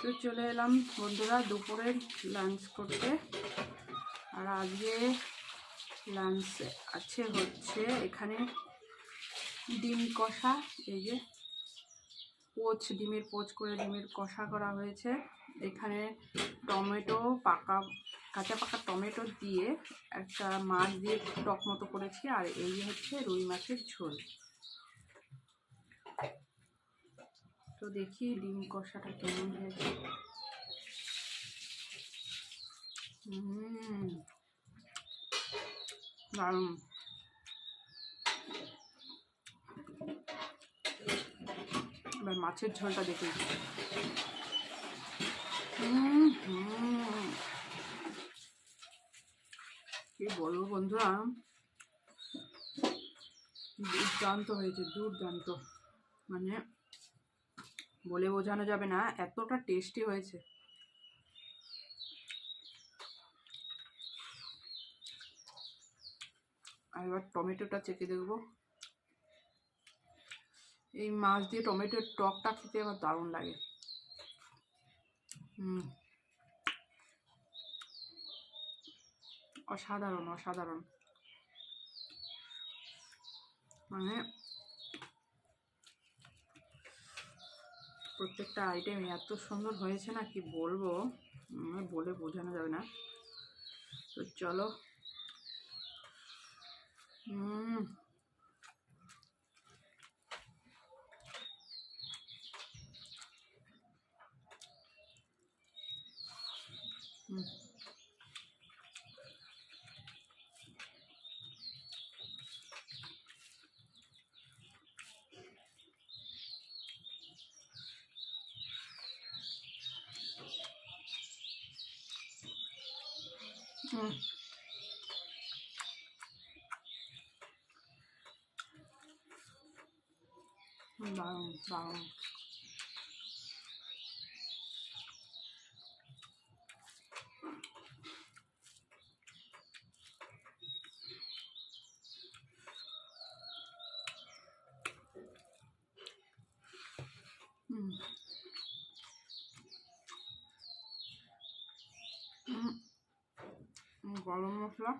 তো চলে এলাম বন্ধুরা দুপুরের লাঞ্চ করতে। আর আজকে লাঞ্চ আছে হচ্ছে এখানে ডিম কষা, এই যে ডিমের পোচ করে ডিমের কষা করা হয়েছে। এখানে টমেটো কাঁচা পাকা টমেটো দিয়ে একটা মাছ দিয়ে টক মতো করেছি। আর এই হচ্ছে রুই মাছের ঝোল। তো দেখি ডিম কষাটা কেমন হয়েছে। দারুণ। এবার মাছের ঝোলটা দেখি। কি বলবো বন্ধুরা, দুর্দান্ত হয়েছে, দুর্দান্ত, মানে বলে বোঝানো যাবে না, এতটা টেস্টি হয়েছে। আর এবার টমেটোটা চেখে দেখবো। এই মাছ দিয়ে টমেটোর টকটা খেতে আমার দারুণ লাগে। অসাধারণ অসাধারণ, মানে প্রত্যেকটা আইটেম এত সুন্দর হয়েছে না, কি বলবো, বলে বোঝানো যাবে না। তো চলো। দারুণ দারুণ। গরম মশলা